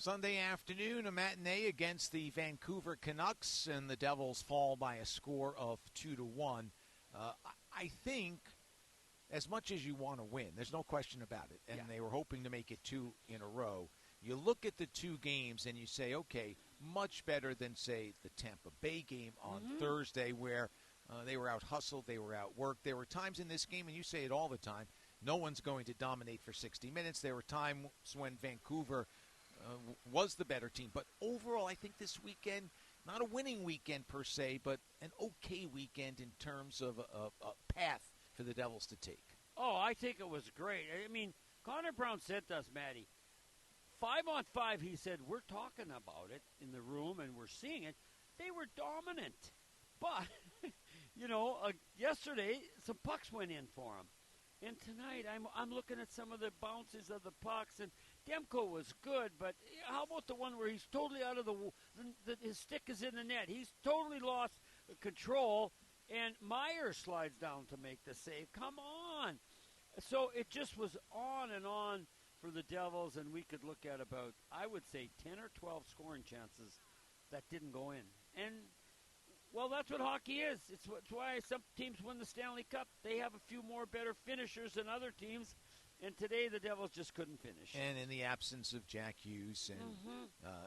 Sunday afternoon, a matinee against the Vancouver Canucks, and the Devils fall by a score of 2-1. I think, as much as you want to win, there's no question about it, and they were hoping to make it two in a row. You look at the two games and you say, okay, much better than, say, the Tampa Bay game on Thursday, where they were out-hustled, they were out-worked. There were times in this game, and you say it all the time, no one's going to dominate for 60 minutes. There were times when Vancouver was the better team. But overall, I think this weekend, not a winning weekend per se, but an okay weekend in terms of a path for the Devils to take. Oh, I think it was great. I mean, Connor Brown said to us, Matty, 5-on-5, he said, we're talking about it in the room and we're seeing it. They were dominant. But, yesterday, some pucks went in for them. And tonight, I'm looking at some of the bounces of the pucks, and Demko was good, but how about the one where he's totally out of his stick is in the net. He's totally lost control, and Meyer slides down to make the save. Come on. So it just was on and on for the Devils, and we could look at about, I would say, 10 or 12 scoring chances that didn't go in. And well, that's what hockey is. It's why some teams win the Stanley Cup. They have a few more better finishers than other teams, and today the Devils just couldn't finish. And in the absence of Jack Hughes and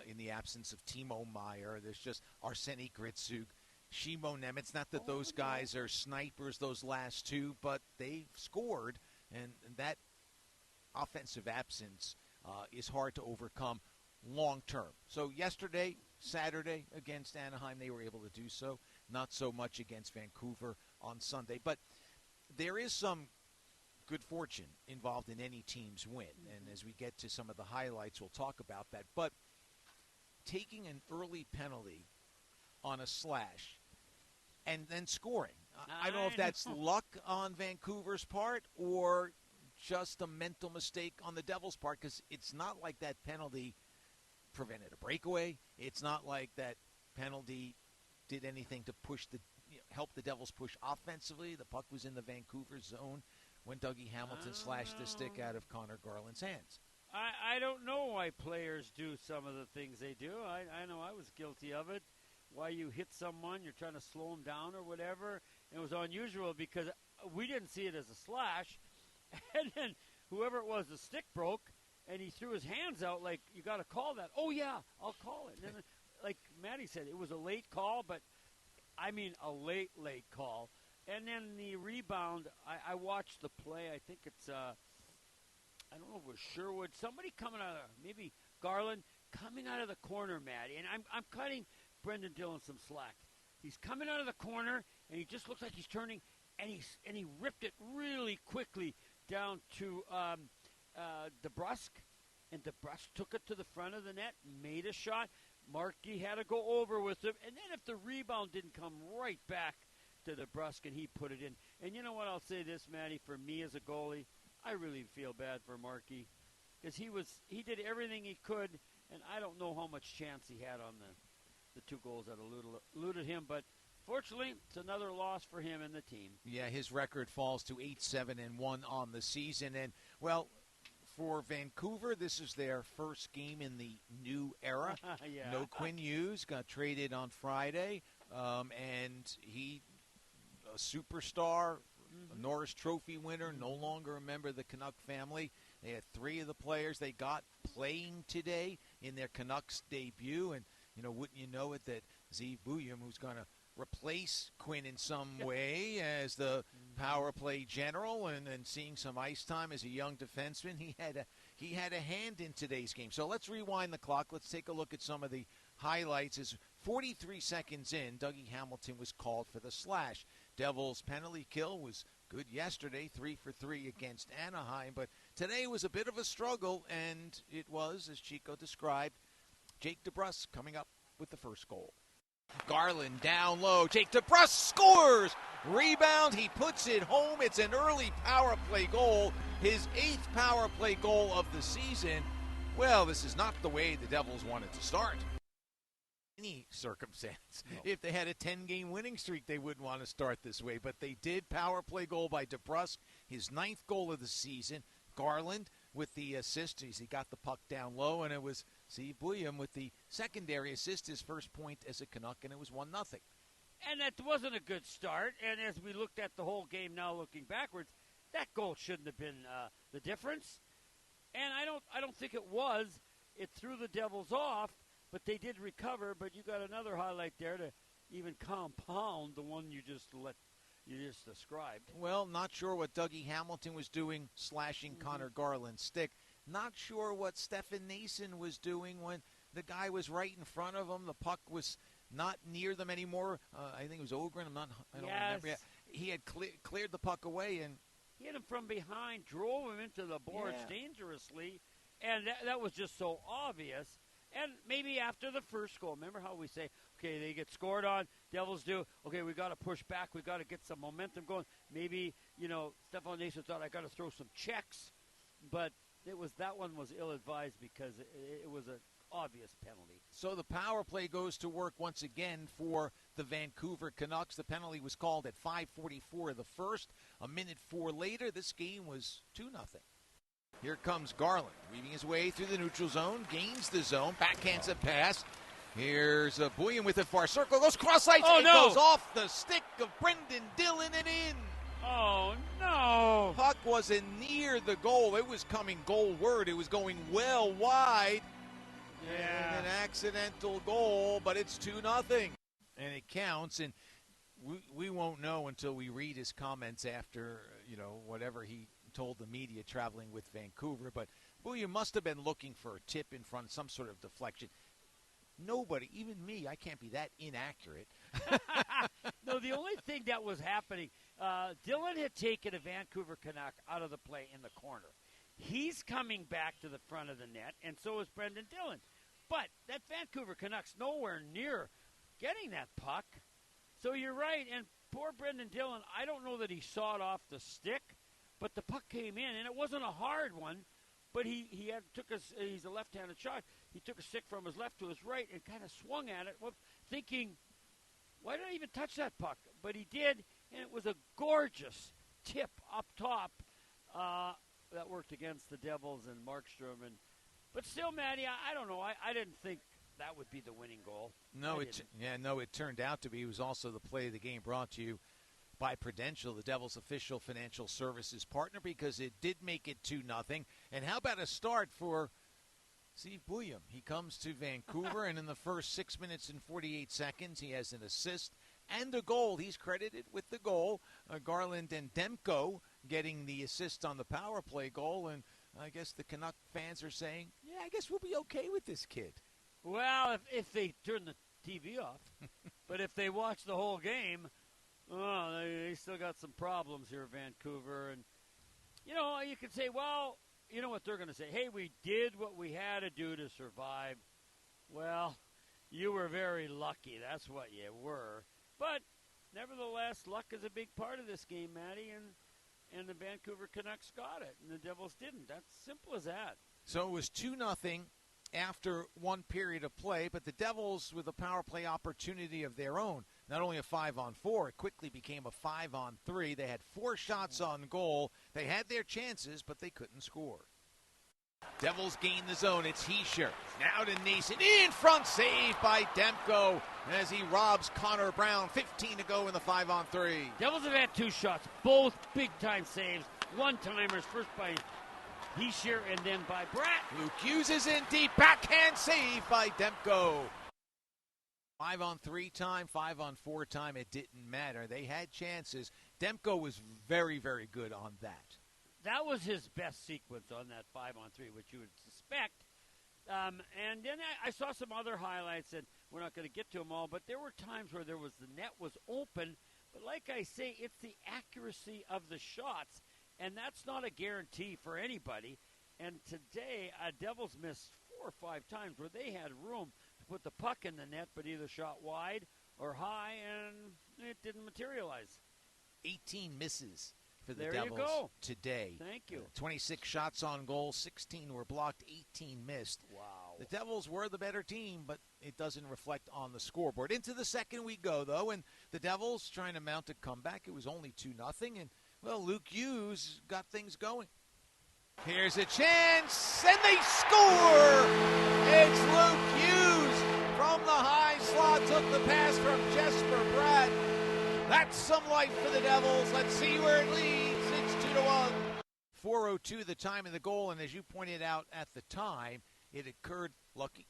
in the absence of Timo Meyer, there's just Arseny Gritsuk, Shimo Nemitz. Not that those guys are snipers, those last two, but they've scored, and that offensive absence is hard to overcome long term. So yesterday, Saturday against Anaheim, they were able to do so. Not so much against Vancouver on Sunday. But there is some good fortune involved in any team's win. And as we get to some of the highlights, we'll talk about that. But taking an early penalty on a slash and then scoring, I don't know if that's luck on Vancouver's part or just a mental mistake on the Devils' part, because it's not like that penalty prevented a breakaway. It's not like that penalty did anything to help the Devils push offensively. The puck was in the Vancouver zone when Dougie Hamilton slashed the stick out of Connor Garland's hands. I don't know why players do some of the things they do. I know I was guilty of it. Why you hit someone, you're trying to slow them down or whatever. It was unusual because we didn't see it as a slash. And then whoever it was, the stick broke. And he threw his hands out like, you got to call that. Oh, yeah, I'll call it. And then, like Matty said, it was a late call, but I mean a late call. And then the rebound, I watched the play. I think it's, I don't know if it was Sherwood. Somebody coming out of, maybe Garland, coming out of the corner, Matty. And I'm cutting Brendan Dillon some slack. He's coming out of the corner, and he just looks like he's turning, and he ripped it really quickly down to DeBrusk, and DeBrusk took it to the front of the net, made a shot. Markey had to go over with him, and then if the rebound didn't come right back to DeBrusk and he put it in. And you know what, I'll say this, Matty, for me as a goalie, I really feel bad for Markey because he did everything he could, and I don't know how much chance he had on the two goals that eluded him, but fortunately, it's another loss for him and the team. Yeah, his record falls to 8-7-1 on the season, and well, for Vancouver, this is their first game in the new era. Yeah. No Quinn Hughes, got traded on Friday, and he, a superstar, a Norris Trophy winner, no longer a member of the Canuck family. They had three of the players they got playing today in their Canucks debut, and wouldn't you know it that Zeev Buyum, who's going to replace Quinn in some way as the power play general and seeing some ice time as a young defenseman, he had a hand in today's game. So let's rewind the clock. Let's take a look at some of the highlights. As 43 seconds in, Dougie Hamilton was called for the slash. Devils' penalty kill was good yesterday, 3 for 3 against Anaheim, but today was a bit of a struggle, and it was, as Chico described, Jake DeBrusk coming up with the first goal. Garland down low. Jake DeBrusk scores. Rebound. He puts it home. It's an early power play goal. His 8th power play goal of the season. Well, this is not the way the Devils wanted to start. Any circumstance. No. If they had a 10-game winning streak, they wouldn't want to start this way. But they did. Power play goal by DeBrusk. His 9th goal of the season. Garland with the assist. He got the puck down low, and it was Steve Buium with the secondary assist, his first point as a Canuck, and it was 1-0. And that wasn't a good start. And as we looked at the whole game now looking backwards, that goal shouldn't have been the difference. And I don't think it was. It threw the Devils off, but they did recover. But you got another highlight there to even compound the one you just described. Well, not sure what Dougie Hamilton was doing, slashing Connor Garland's stick. Not sure what Stefan Nason was doing when the guy was right in front of him. The puck was not near them anymore. I think it was Ogren. I don't remember yet. He had cleared the puck away and hit him from behind, drove him into the boards dangerously, and that was just so obvious. And maybe after the first goal, remember how we say, okay, they get scored on, Devils do, okay, we got to push back, we got to get some momentum going. Maybe, Stefan Nason thought, I got to throw some checks, but that one was ill-advised because it was an obvious penalty. So the power play goes to work once again for the Vancouver Canucks. The penalty was called at 5:44 of the first. A minute 4 later, this game was 2-0. Here comes Garland, weaving his way through the neutral zone, gains the zone, backhands a pass. Here's Buium with a far circle, goes cross ice, goes off the stick of Brendan Dillon and in. Oh, no. Puck wasn't near the goal. It was coming goalward. It was going well wide. Yeah. And an accidental goal, but it's 2-0. And it counts, and we won't know until we read his comments after, whatever he told the media traveling with Vancouver. But Buium must have been looking for a tip in front, some sort of deflection. Nobody, even me, I can't be that inaccurate. No, the only thing that was happening, Dillon had taken a Vancouver Canuck out of the play in the corner. He's coming back to the front of the net, and so is Brendan Dillon. But that Vancouver Canuck's nowhere near getting that puck. So you're right, and poor Brendan Dillon, I don't know that he saw it off the stick, but the puck came in, and it wasn't a hard one, but he's a left-handed shot. He took a stick from his left to his right and kind of swung at it, thinking, why did I even touch that puck? But he did, and it was a gorgeous tip up top that worked against the Devils and Markstrom. But still, Matty, I don't know. I didn't think that would be the winning goal. No, it turned out to be. It was also the play of the game brought to you by Prudential, the Devils' official financial services partner, because it did make it 2-0. And how about a start for Steve Buium? He comes to Vancouver, and in the first 6 minutes and 48 seconds, he has an assist and a goal. He's credited with the goal. Garland and Demko getting the assist on the power play goal, and I guess the Canuck fans are saying, I guess we'll be okay with this kid. Well, if they turn the TV off. But if they watch the whole game, they still got some problems here, Vancouver. And, you could say, well, you know what they're going to say? Hey, we did what we had to do to survive. Well, you were very lucky. That's what you were. But, nevertheless, luck is a big part of this game, Matty, and the Vancouver Canucks got it, and the Devils didn't. That's simple as that. So it was 2-0 after one period of play, but the Devils with a power play opportunity of their own. Not only a 5-on-4, it quickly became a 5-on-3. They had 4 shots on goal. They had their chances, but they couldn't score. Devils gain the zone. It's Hischier. Now to Nason. In front, save by Demko as he robs Connor Brown. 15 to go in the 5-on-3. Devils have had 2 shots, both big-time saves. One-timers, first by Hischier and then by Bratt. Luke Hughes is in deep. Backhand save by Demko. 5-on-3 time, 5-on-4 time, it didn't matter. They had chances. Demko was very, very good on that. That was his best sequence on that 5-on-3, which you would suspect. And then I saw some other highlights, and we're not going to get to them all, but there were times where the net was open. But like I say, it's the accuracy of the shots, and that's not a guarantee for anybody. And today, Devils missed 4 or 5 times where they had room to put the puck in the net, but either shot wide or high, and it didn't materialize. 18 misses for the there Devils you go. today. Thank you. 26 shots on goal, 16 were blocked, 18 missed. Wow. The Devils were the better team, but it doesn't reflect on the scoreboard. Into the second we go, though, and the Devils trying to mount a comeback. It was only 2-0, and, well, Luke Hughes got things going. Here's a chance, and they score! It's Luke Hughes from the high slot, took the pass from Jesper Bratt. That's some life for the Devils. Let's see where it leads. It's 2-1. 4:02 the time of the goal, and as you pointed out at the time, it occurred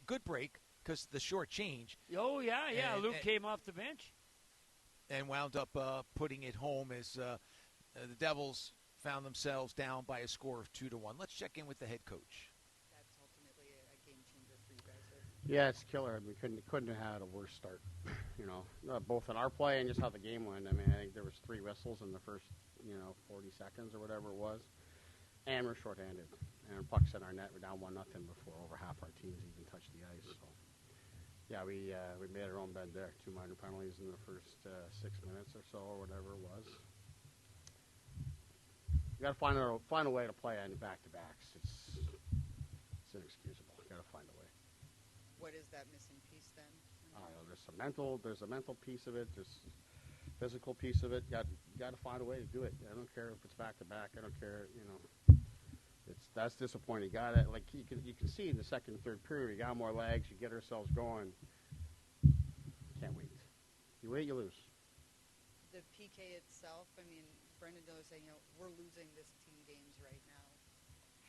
good break because the short change. Oh, yeah. Luke came off the bench. And wound up putting it home as the Devils found themselves down by a score of 2-1. Let's check in with the head coach. That's ultimately a game changer for you guys. Yeah, it's killer. We couldn't have had a worse start. Both in our play and just how the game went. I mean, I think there was 3 whistles in the first 40 seconds or whatever it was, and we're shorthanded. And pucks in our net. We're down 1-0 before over half our teams even touched the ice. So yeah, we made our own bed there. 2 minor penalties in the first 6 minutes or so, or whatever it was. You got to find a way to play on back-to-backs. It's inexcusable. You got to find a way. What is that missing piece then? There's a mental piece of it. There's a physical piece of it. You got to find a way to do it. I don't care if it's back-to-back. I don't care. That's disappointing. You can see in the second and third period, we got more legs. You get ourselves going. Can't wait. You wait, you lose. The PK itself. I mean, Brendan was saying, we're losing this team games right now.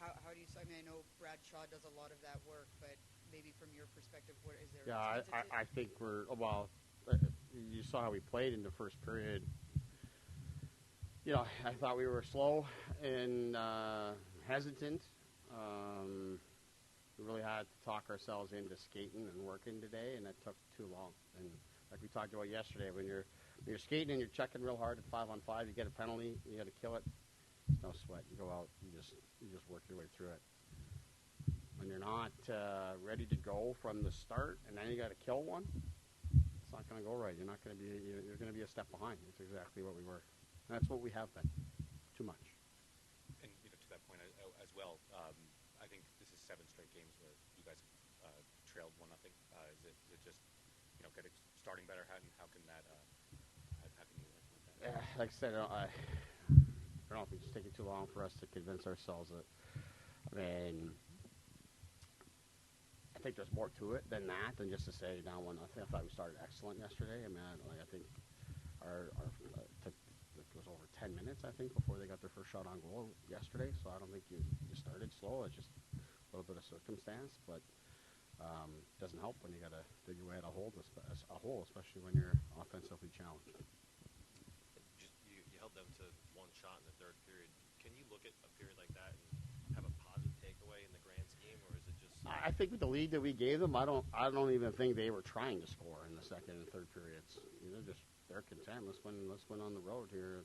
How do you? I mean, I know Brad Shaw does a lot of that work, but maybe from your perspective, what is there? Yeah, I think we're you saw how we played in the first period. I thought we were slow and hesitant. We really had to talk ourselves into skating and working today, and that took too long. And like we talked about yesterday, when you're skating and you're checking real hard at 5-on-5, you get a penalty, you got to kill it. It's no sweat. You go out, you just work your way through it. When you're not ready to go from the start, and then you got to kill one, it's not going to go right. You're going to be a step behind. It's exactly what we were. And that's what we have been. Too much. And to that point as well, I think this is 7 straight games where you guys trailed 1-0. Is it just getting starting better? How can that? How can you implement that? Like I said, I don't know if it's taking too long for us to convince ourselves that. I mean, I think there's more to it than that, than just to say down 1-0. I thought we started excellent yesterday. I mean, I think our it was over 10 minutes, I think, before they got their first shot on goal yesterday. So I don't think you started slow. It's just a little bit of circumstance, but it doesn't help when you got to dig your way out of a hole, especially when you're offensively challenged. You held them to 1 shot in the third period. Can you look at a period like that and have a positive takeaway in the grand scheme, or is it just? I think with the lead that we gave them, I don't even think they were trying to score in the second and third periods. They're content. Let's win on the road here.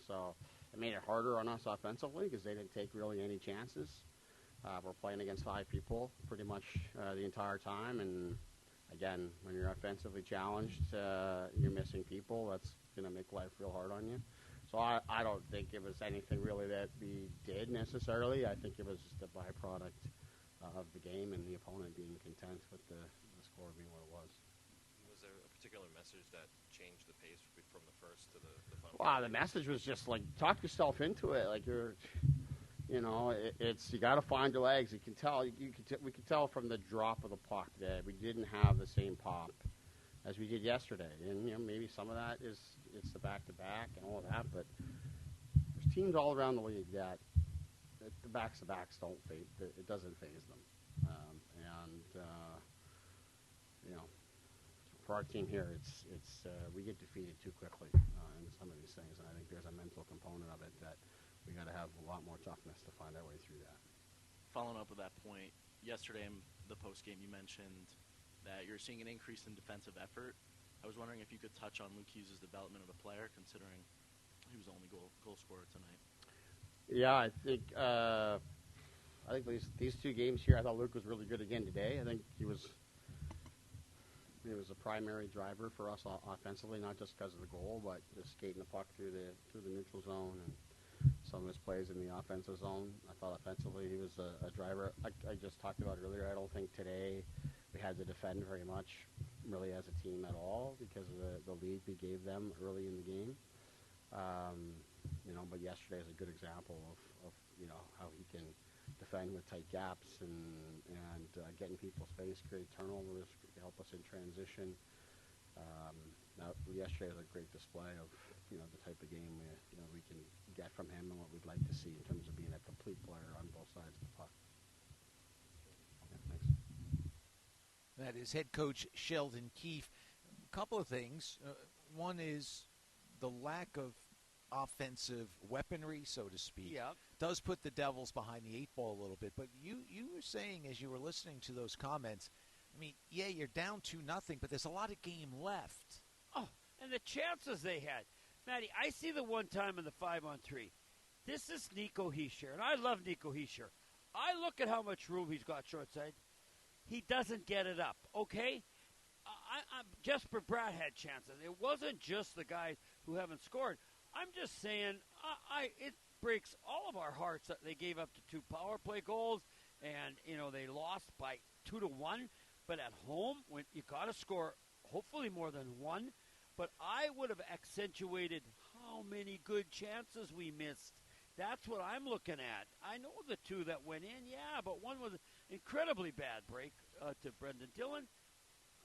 So it made it harder on us offensively because they didn't take really any chances. We're playing against 5 people pretty much the entire time, and again, when you're offensively challenged, you're missing people. That's going to make life real hard on you. So I don't think it was anything really that we did necessarily. I think it was just a byproduct of the game and the opponent being content with the score being what it was. Was there a particular message that changed the pace from the first to the final? Wow, the message was just like talk yourself into it. Like it's you got to find your legs. You can tell. We could tell from the drop of the puck that we didn't have the same pop as we did yesterday. And maybe some of that is it's the back-to-back and all of that. But there's teams all around the league that the backs-to-backs don't phase. It doesn't phase them. For our team here, it's we get defeated too quickly in some of these things, and I think there's a mental component of it that we got to have a lot more toughness to find our way through that. Following up with that point, yesterday in the postgame you mentioned that you're seeing an increase in defensive effort. I was wondering if you could touch on Luke Hughes' development of a player, considering he was the only goal scorer tonight. Yeah, I think these 2 games here, I thought Luke was really good again today. I think he was a primary driver for us offensively, not just because of the goal, but just skating the puck through the neutral zone and some of his plays in the offensive zone. I thought offensively he was a driver. I just talked about earlier, I don't think today we had to defend very much really as a team at all because of the lead we gave them early in the game. But yesterday is a good example of how he can defend with tight gaps and get in people's face, create turnovers, help us in transition. Yesterday was a great display of the type of game we can get from him and what we'd like to see in terms of being a complete player on both sides of the puck. Yeah, thanks. That is head coach Sheldon Keefe. A couple of things. One is the lack of offensive weaponry, so to speak, does put the Devils behind the eight ball a little bit. But you were saying as you were listening to those comments, I mean, yeah, you're down 2-0, but there's a lot of game left. Oh, and the chances they had. Matty, I see the one time in the 5-on-3. This is Nico Hischier, and I love Nico Hischier. I look at how much room he's got short side. He doesn't get it up, okay? Jesper Bratt had chances. It wasn't just the guys who haven't scored. I'm just saying, it breaks all of our hearts that they gave up to 2 power play goals, and they lost by 2-1. But at home, when you got to score, hopefully more than 1. But I would have accentuated how many good chances we missed. That's what I'm looking at. I know the 2 that went in, but one was an incredibly bad break to Brendan Dillon.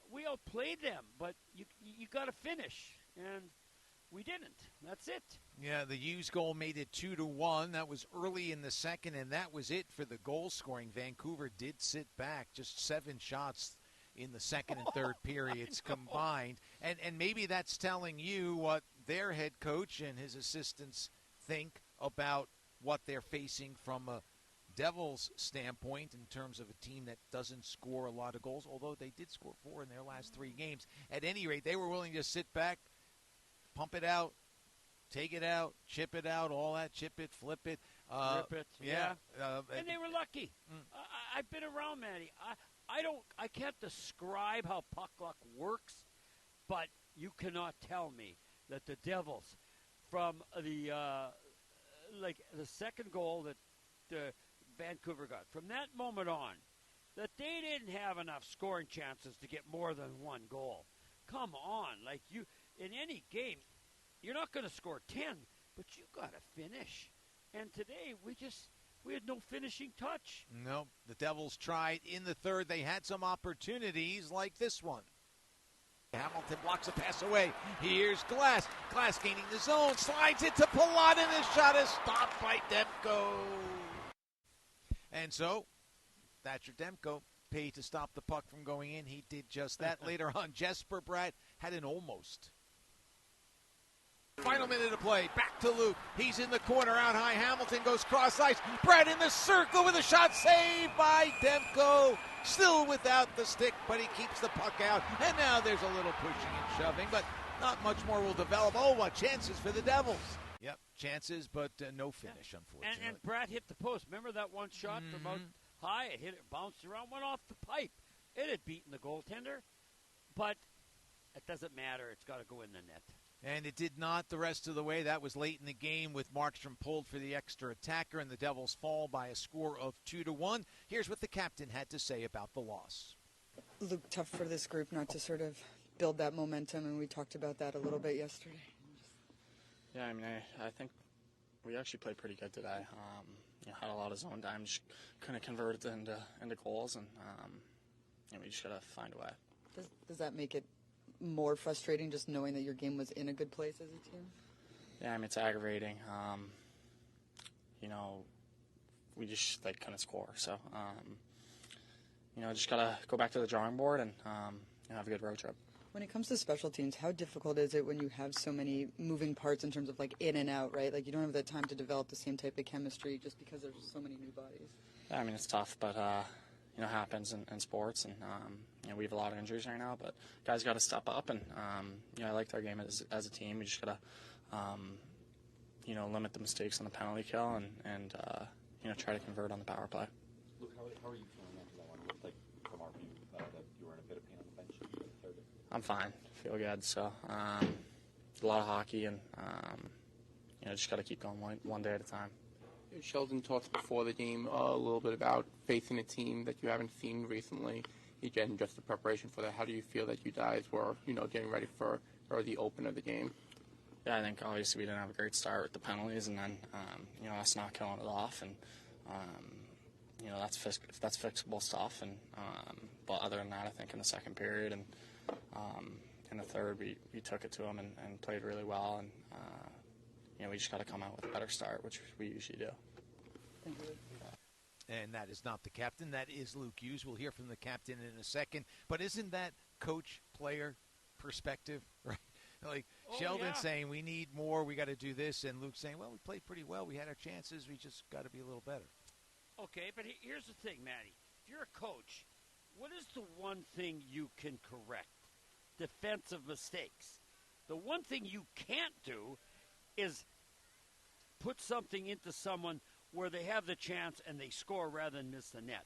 We outplayed them, but you got to finish, and we didn't. That's it. Yeah, the Hughes goal made it 2-1. That was early in the second, and that was it for the goal scoring. Vancouver did sit back, just 7 shots in the second and third periods combined. And maybe that's telling you what their head coach and his assistants think about what they're facing from a Devils standpoint in terms of a team that doesn't score a lot of goals, although they did score 4 in their last 3 games. At any rate, they were willing to sit back, pump it out, take it out, chip it out, all that, chip it, flip it. Rip it. Yeah. And they were lucky. I've been around, Matty. I can't describe how puck luck works, but you cannot tell me that the Devils, from the second goal that Vancouver got, from that moment on, that they didn't have enough scoring chances to get more than 1 goal. Come on, in any game, you're not going to score 10, but you got to finish. And today we had no finishing touch. No, the Devils tried in the third. They had some opportunities like this one. Hamilton blocks a pass away. Here's Glass. Glass gaining the zone, slides it to Palat, and his shot is stopped by Demko. And so, Thatcher Demko paid to stop the puck from going in. He did just that. Later on, Jesper Bratt had an almost. Final minute of play. Back to Luke. He's in the corner out high. Hamilton goes cross ice. Bratt in the circle with a shot saved by Demko. Still without the stick, but he keeps the puck out. And now there's a little pushing and shoving, but not much more will develop. Oh, what chances for the Devils. Yep, chances, but no finish, unfortunately. And Bratt hit the post. Remember that one shot from out high? It hit it, bounced around, went off the pipe. It had beaten the goaltender, but it doesn't matter. It's got to go in the net. And it did not the rest of the way. That was late in the game with Markstrom pulled for the extra attacker, and the Devils fall by a score of 2-1. Here's what the captain had to say about the loss. Luke, tough for this group not to sort of build that momentum, and we talked about that a little bit yesterday. Yeah, I mean, I think we actually played pretty good today. Had a lot of zone time, just couldn't convert it into goals, and we just got to find a way. Does that make it more frustrating just knowing that your game was in a good place as a team? Yeah, I mean, it's aggravating. We just couldn't score. So, just got to go back to the drawing board and have a good road trip. When it comes to special teams, how difficult is it when you have so many moving parts in terms of in and out, right? You don't have the time to develop the same type of chemistry just because there's so many new bodies. Yeah, I mean, it's tough, but happens in sports, and we have a lot of injuries right now, but guys got to step up, and I liked our game as a team. We just got to limit the mistakes on the penalty kill and try to convert on the power play. Luke, how are you feeling after that one? It looked like from our view that you were in a bit of pain on the bench in the third. I'm fine, feel good. So a lot of hockey, and just got to keep going one day at a time. Sheldon talked before the game a little bit about facing a team that you haven't seen recently. Again, just the preparation for that. How do you feel that you guys were, getting ready for the open of the game? Yeah, I think obviously we didn't have a great start with the penalties, and then us not killing it off, and that's fixable stuff. And but other than that, I think in the second period and in the third, we took it to them and played really well. And we just got to come out with a better start, which we usually do. Thank you. And that is not the captain. That is Luke Hughes. We'll hear from the captain in a second. But isn't that coach-player perspective, right? Like Sheldon saying, we need more, we got to do this, and Luke saying, well, we played pretty well. We had our chances. We just got to be a little better. Okay, but here's the thing, Matty. If you're a coach, what is the one thing you can correct? Defensive mistakes. The one thing you can't do is put something into someone where they have the chance and they score rather than miss the net.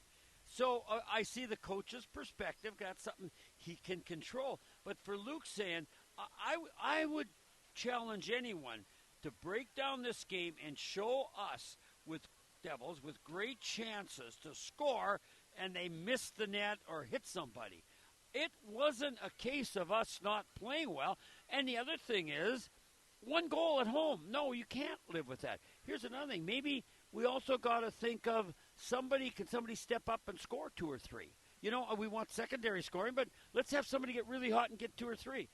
So I see the coach's perspective. That's something he can control. But for Luke saying, I would challenge anyone to break down this game and show us with Devils with great chances to score and they miss the net or hit somebody. It wasn't a case of us not playing well. And the other thing is, one goal at home. No, you can't live with that. Here's another thing. Maybe we also got to think of can somebody step up and score 2 or 3? We want secondary scoring, but let's have somebody get really hot and get 2 or 3.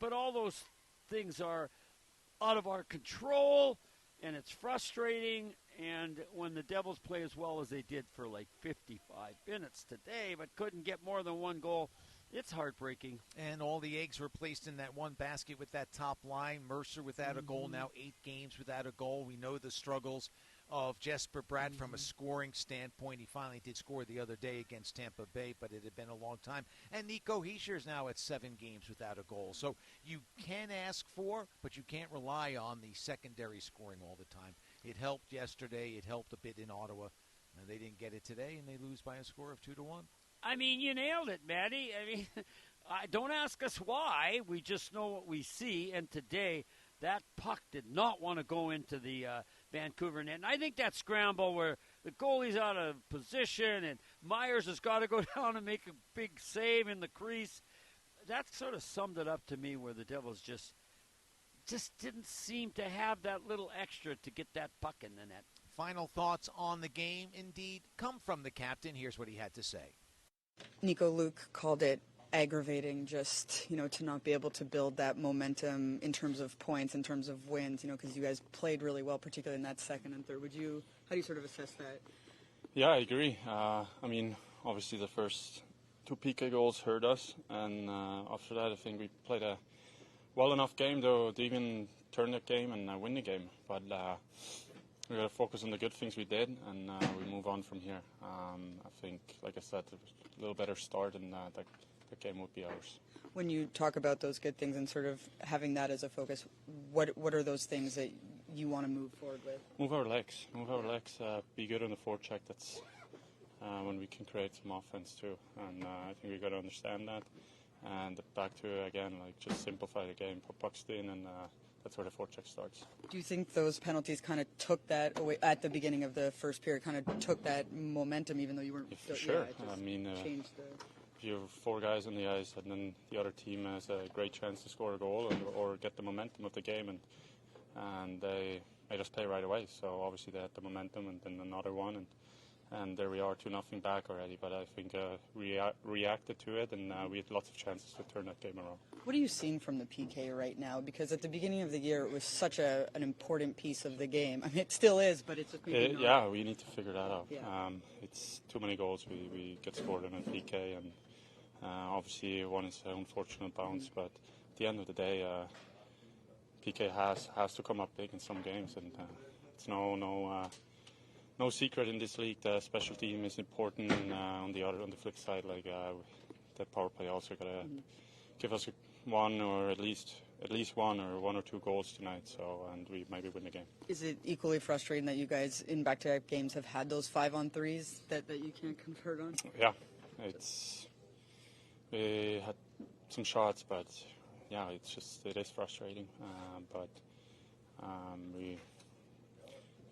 But all those things are out of our control, and it's frustrating. And when the Devils play as well as they did for like 55 minutes today, but couldn't get more than one goal, it's heartbreaking. And all the eggs were placed in that one basket with that top line. Mercer without a goal, now 8 games without a goal. We know the struggles of Jesper Bratt from a scoring standpoint. He finally did score the other day against Tampa Bay, but it had been a long time. And Nico Heischer's now at 7 games without a goal. So you can ask for, but you can't rely on the secondary scoring all the time. It helped yesterday. It helped a bit in Ottawa. And they didn't get it today, and they lose by a score of 2-1. I mean, you nailed it, Matty. I mean, don't ask us why. We just know what we see. And today, that puck did not want to go into the Vancouver net. And I think that scramble where the goalie's out of position and Myers has got to go down and make a big save in the crease, that sort of summed it up to me, where the Devils just didn't seem to have that little extra to get that puck in the net. Final thoughts on the game, indeed, come from the captain. Here's what he had to say. Nico, Luke called it aggravating just, to not be able to build that momentum in terms of points, in terms of wins, because you guys played really well, particularly in that second and third. How do you sort of assess that? Yeah, I agree. Obviously the first 2 PK goals hurt us, and after that I think we played a well enough game to even turn the game and win the game. But we got to focus on the good things we did, and we move on from here. I think, like I said, a little better start, and the game would be ours. When you talk about those good things and sort of having that as a focus, what are those things that you want to move forward with? Move our legs. Be good on the forecheck. That's when we can create some offense too. And I think we got to understand that. And back to, again, just simplify the game, put pucks in, and that's where the forecheck starts. Do you think those penalties kind of took that away at the beginning of the first period, kind of took that momentum, even though you weren't? Sure. Changed the... If you have 4 guys on the ice and then the other team has a great chance to score a goal or get the momentum of the game, and they made us play right away. So obviously they had the momentum, and then another one, and there we are, 2-0 back already. But I think reacted to it, and we had lots of chances to turn that game around. What are you seeing from the PK right now? Because at the beginning of the year, it was such an important piece of the game. I mean, it still is, but it's just maybe not. Yeah, we need to figure that out. Yeah. It's too many goals we get scored on a PK, and obviously one is an unfortunate bounce. But at the end of the day, PK has to come up big in some games, and it's no secret in this league. The special team is important, and on the flip side, the power play also got to give us one or at least one or 2 goals tonight. So, and we maybe win the game. Is it equally frustrating that you guys in back-to-back games have had those 5-on-3s that you can't convert on? Yeah, we had some shots, but yeah, it is frustrating. But we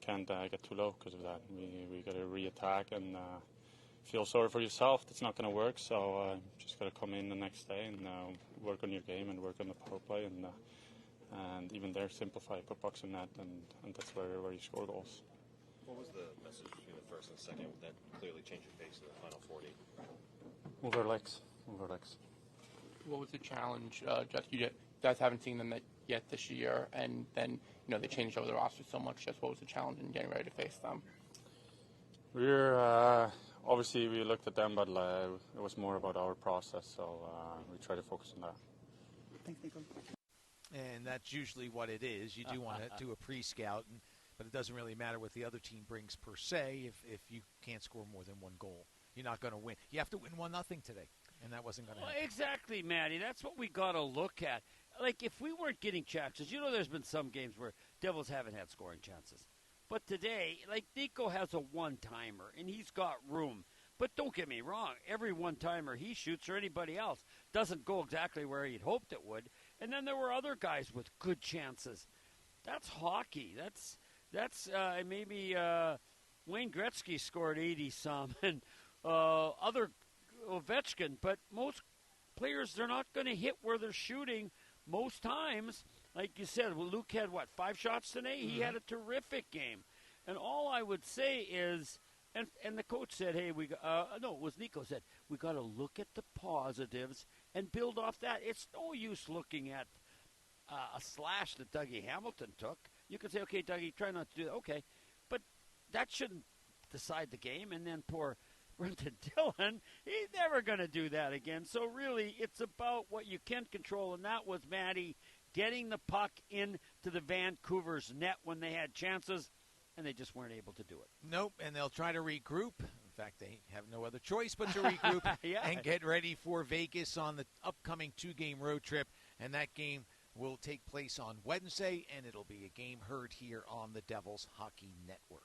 can't get too low because of that. We got to re-attack and feel sorry for yourself. That's not going to work. So just got to come in the next day and work on your game and work on the power play, and even there simplify, put pucks in net, and that's where you score goals. What was the message between the first and second that clearly changed your pace in the final 40? Move our legs. What was the challenge? Just you guys haven't seen them yet this year, and then they changed over the roster so much. Just what was the challenge in getting ready to face them? We're obviously we looked at them, but it was more about our process. So we try to focus on that. Thanks, Nico. And that's usually what it is. You do want to do a pre-scout, but it doesn't really matter what the other team brings per se if you can't score more than one goal. You're not going to win. You have to win 1-0 today, and that wasn't going to happen. Exactly, Matty. That's what we got to look at. Like, if we weren't getting chances, there's been some games where Devils haven't had scoring chances. But today, like, Nico has a one-timer, and he's got room. But don't get me wrong, every one-timer he shoots or anybody else doesn't go exactly where he'd hoped it would. And then there were other guys with good chances. That's hockey. That's maybe Wayne Gretzky scored 80-some and other Ovechkin. But most players, they're not going to hit where they're shooting most times. Like you said, Luke had, 5 shots today? Mm-hmm. He had a terrific game. And all I would say is, and the coach said, hey, it was Nico said, we got to look at the positives and build off that. It's no use looking at a slash that Dougie Hamilton took. You can say, okay, Dougie, try not to do that. Okay. But that shouldn't decide the game. And then poor Brendan Dillon, he's never going to do that again. So really, it's about what you can control, and that was, Matty, getting the puck into the Vancouver's net when they had chances, and they just weren't able to do it. Nope, and they'll try to regroup. In fact, they have no other choice but to regroup and get ready for Vegas on the upcoming 2-game road trip, and that game will take place on Wednesday, and it'll be a game heard here on the Devils Hockey Network.